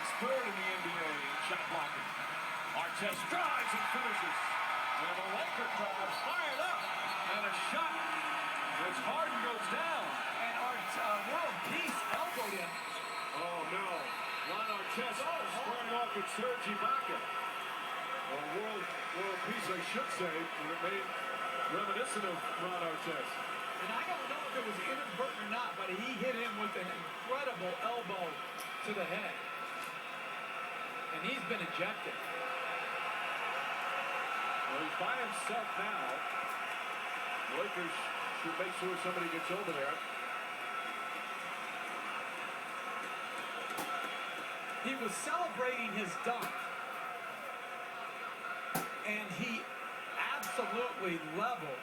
ranks third in the NBA in shot blocking. Artest drives and finishes. And the Laker crowd fired up. And a shot. As Harden goes down. And World Peace elbowed him. Oh no. Ron Artest squaring off with Serge Ibaka. Well, world Peace, I should say, remained reminiscent of Ron Artest. And I don't know if it was inadvertent or not, but he hit him with an incredible elbow to the head. And he's been ejected. Well, he's by himself now. The Lakers should make sure somebody gets over there. He was celebrating his dunk. And he absolutely leveled.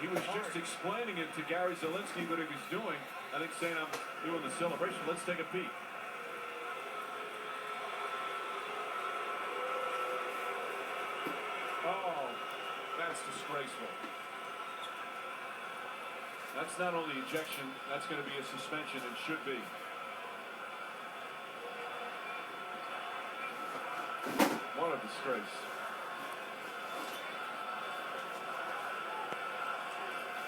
He was just explaining it to Gary Zielinski what he was doing. I think saying, I'm doing the celebration. Let's take a peek. Oh, that's disgraceful. That's not only ejection, that's going to be a suspension and should be. What a disgrace.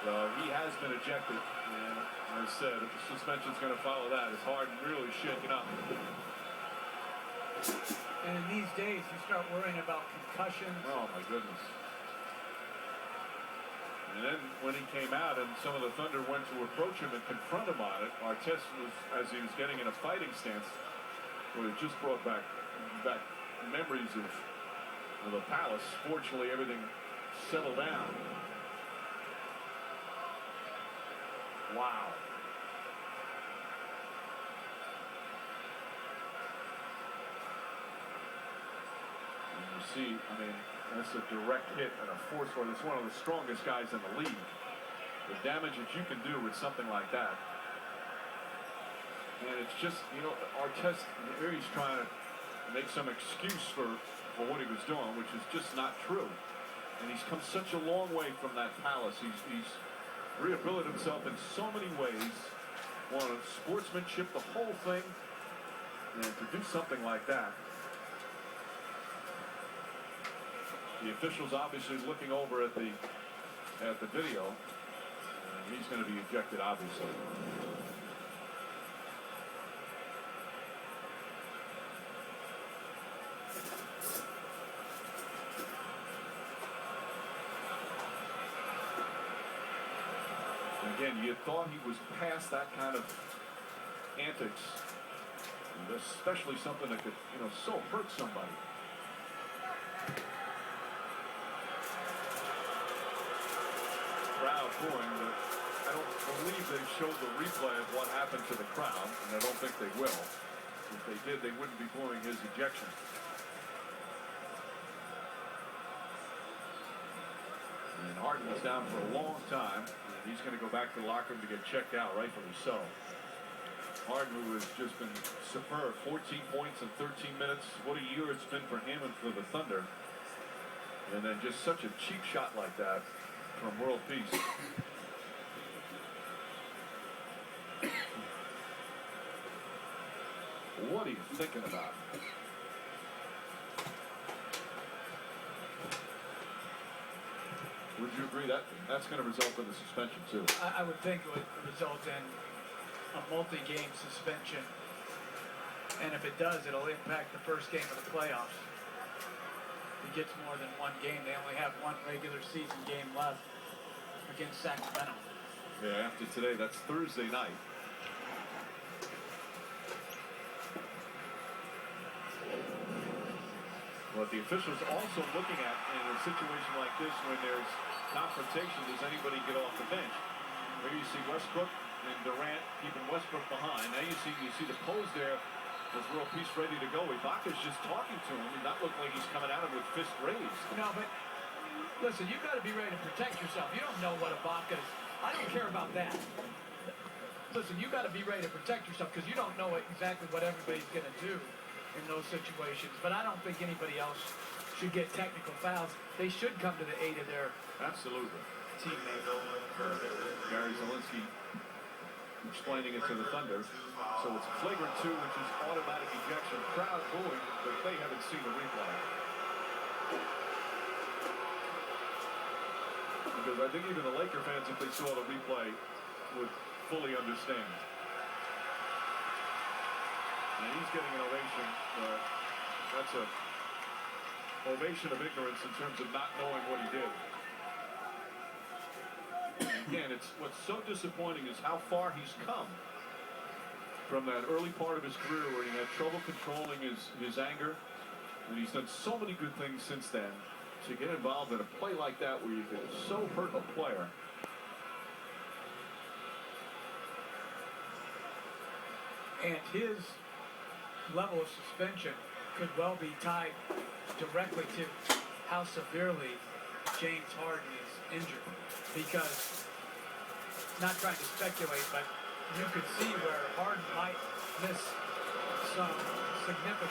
Well, he has been ejected, and as I said, the suspension's going to follow that. It's Harden really shaken up. And in these days, you start worrying about concussions. Oh, my goodness. And then when he came out and some of the Thunder went to approach him and confront him on it, Artest was, as he was getting in a fighting stance, well, it just brought back memories of the Palace. Fortunately, everything settled down. Wow. And you see, I mean, that's a direct hit and a force one. It's one of the strongest guys in the league. The damage that you can do with something like that. And it's just, you know, Artest, here he's trying to make some excuse for what he was doing, which is just not true. And he's come such a long way from that Palace. He's rehabilitated himself in so many ways. Wanted sportsmanship, the whole thing. And to do something like that. The official's obviously looking over at the video. And he's going to be ejected, obviously. Again, you thought he was past that kind of antics, and especially something that could, you know, so hurt somebody. Crowd booing, but I don't believe they showed the replay of what happened to the crowd, and I don't think they will. If they did, they wouldn't be booing his ejection. And Harden was down for a long time. He's going to go back to the locker room to get checked out, rightfully so. Harden, who has just been superb, 14 points in 13 minutes. What a year it's been for him and for the Thunder. And then just such a cheap shot like that from World Peace. What are you thinking about? Would you agree that's going to result in a suspension too? I would think it would result in a multi-game suspension. And if it does, it'll impact the first game of the playoffs. If it gets more than one game, they only have one regular season game left against Sacramento. Yeah, after today, that's Thursday night. What the officials also looking at in a situation like this when there's confrontation, does anybody get off the bench? Here you see Westbrook and Durant keeping Westbrook behind. Now you see the pose there. There's World Peace ready to go. Ibaka's just talking to him. He not look like he's coming at him with fist raised. No, but listen, you've got to be ready to protect yourself. You don't know what Ibaka's. I don't care about that. Listen, you got to be ready to protect yourself because you don't know exactly what everybody's going to do in those situations. But I don't think anybody else should get technical fouls. They should come to the aid of their absolutely teammate. Gary Zielinski explaining it to the Thunder. So it's flagrant 2, which is automatic ejection. Crowd booing, but they haven't seen the replay. Because I think even the Laker fans, if they saw the replay, would fully understand. And he's getting an ovation. That's a ovation of ignorance in terms of not knowing what he did. Again, what's so disappointing is how far he's come from that early part of his career where he had trouble controlling his anger, and he's done so many good things since then. To get involved in a play like that where you can so hurt a player. And his level of suspension could well be tied directly to how severely James Harden is injured. Because, not trying to speculate, but you could see where Harden might miss some significant